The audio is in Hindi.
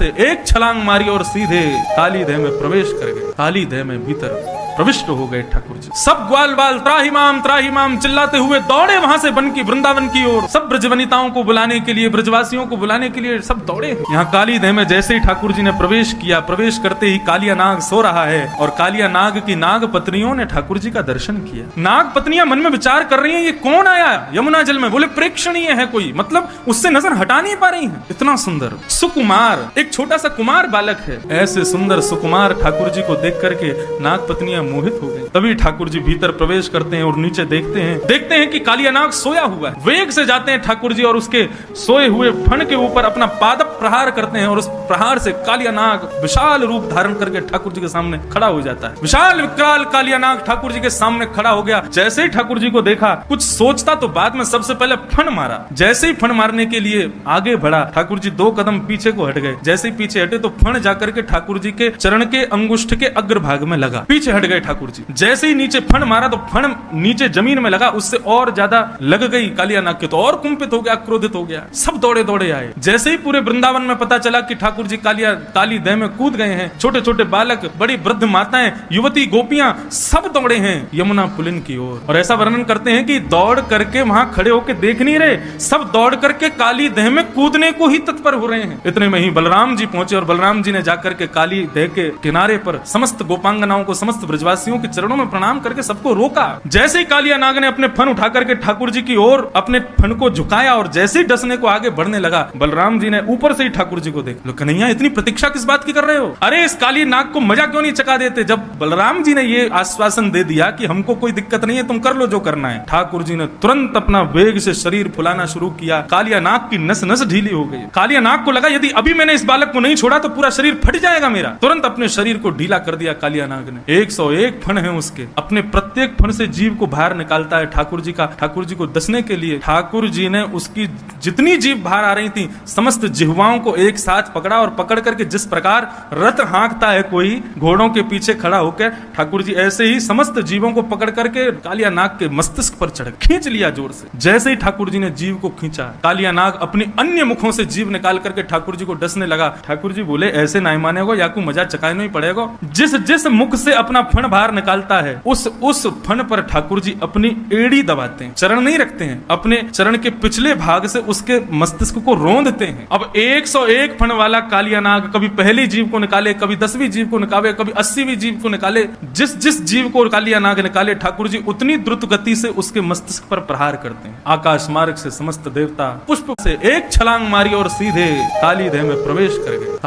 से एक छलांग मारी और सीधे काली देह में प्रवेश कर गए। काली देह में भीतर प्रविष्ट हो गए ठाकुर जी। सब ग्वाल बाल त्राहिमाम चिल्लाते हुए दौड़े वहां से बन की वृंदावन की ओर। सब ब्रजवनिताओं को बुलाने के लिए, ब्रजवासियों को बुलाने के लिए सब दौड़े। यहाँ काली देह में जैसे ही ठाकुर जी ने प्रवेश किया, प्रवेश करते ही कालिया नाग सो रहा है और कालिया नाग की नाग पत्नियों ने ठाकुर जी का दर्शन किया। नाग पत्नियां मन में विचार कर रही हैं, ये कौन आया यमुना जल में? बोले प्रेक्षणीय है कोई, मतलब उससे नजर हटा नहीं पा रही है। इतना सुंदर सुकुमार, एक छोटा सा कुमार बालक है। ऐसे सुंदर सुकुमार ठाकुर जी को देख करके नाग पत्नियां मोहित हो गई। तभी ठाकुर जी भीतर प्रवेश करते हैं और नीचे देखते हैं कि कालिया नाग सोया हुआ है। वेग से जाते हैं ठाकुर जी और उसके सोए हुए फण के ऊपर अपना पाद प्रहार करते हैं और उस प्रहार से कालिया नाग विशाल रूप धारण करके ठाकुर जी के सामने खड़ा हो जाता है। विशाल विकराल कालिया नाग ठाकुर जी के सामने खड़ा हो गया। जैसे ही ठाकुर जी को देखा, कुछ सोचता तो बाद में सबसे पहले फण मारा। जैसे ही फण मारने के लिए आगे बढ़ा, ठाकुर जी 2 कदम पीछे को हट गए। जैसे ही पीछे हटे तो फण जाकर के ठाकुर जी के चरण के अंगुष्ठ के अग्रभाग में लगा। पीछे हट गए ठाकुर जी। जैसे ही नीचे फण मारा तो फण नीचे जमीन में लगा, उससे और ज्यादा लग गई कालिया नाग के, तो और कुंपित हो गया, क्रोधित हो गया। सब दौड़े दौड़े आए। जैसे ही पूरे वृंदावन में पता चला कि ठाकुर जी काली देह में कूद गए हैं, छोटे छोटे बालक, बड़ी वृद्ध माताएं, युवती, गोपियां सब दौड़े हैं यमुना पुलिन की ओर। और ऐसा वर्णन करते हैं कि दौड़ करके वहां खड़े होकर देख नहीं रहे, सब दौड़ करके काली देह में कूदने को ही तत्पर हो रहे हैं। इतने में ही बलराम जी पहुंचे और बलराम जी ने जाकर के काली देह के किनारे पर समस्त गोपांगनाओं को, समस्त ब्रजवासियों के चरणों में प्रणाम करके सबको रोका। जैसे ही कालिया नाग ने अपने फन उठा करके ठाकुर जी की ओर अपने फन को झुकाया और जैसे ही डसने को आगे बढ़ने लगा, बलराम जी ने ऊपर से ही ठाकुर जी को देख लो, कन्हैया इतनी प्रतीक्षा किस बात की कर रहे हो? अरे इस काली नाग को मजा क्यों नहीं चका देते? जब बलराम जी ने ये आश्वासन दे दिया कि हमको कोई दिक्कत नहीं है, तुम कर लो जो करना है, ठाकुर जी ने तुरंत अपना वेग से शरीर फुलाना शुरू किया। कालिया नाग की नस नस ढीली हो गई। कालिया नाग को लगा यदि अभी मैंने इस बालक को नहीं छोड़ा तो पूरा शरीर फट जाएगा मेरा। तुरंत अपने शरीर को ढीला कर दिया कालिया नाग ने। 101 फण है उसके, अपने प्रत्येक फण से जीव को बाहर निकालता है ठाकुर जी का। ठाकुर जी को दसने के लिए ठाकुर जी ने उसकी जितनी जीव बाहर आ रही थी समस्त जिह्वाओं को एक साथ पकड़ा और पकड़ करके जिस प्रकार रथ हाँकता है कोई घोड़ों के पीछे खड़ा होकर, ठाकुर जी ऐसे ही समस्त जीवों को पकड़ करके कालिया नाग के मस्तिष्क पर चढ़ खींच लिया जोर से। जैसे ही ठाकुर जी ने जीव को खींचा, कालिया नाग अपने अन्य मुखों से जीव निकाल करके ठाकुर जी को डसने लगा। ठाकुर जी बोले ऐसे नहीं मानेगो, याकू मजा चकाना ही पड़ेगा। जिस जिस मुख से अपना फण बाहर निकालता है उस फण पर ठाकुर जी अपनी एड़ी दबाते हैं, चरण नहीं रखते हैं, अपने चरण के पिछले भाग से उसके मस्तिष्क को रोंदते हैं। अब 101 फण वाला कालिया नाग कभी पहली जीव को निकाले, कभी 10वीं जीव को निकाले, कभी 80वीं जीव को निकाले। जिस जिस जीव को कालिया नाग निकाले, ठाकुर जी उतनी द्रुत गति से उसके मस्तिष्क पर प्रहार करते हैं। आकाश मार्ग से समस्त देवता पुष्प से एक छलांग मारी और सीधे काली देह में प्रवेश कर गए।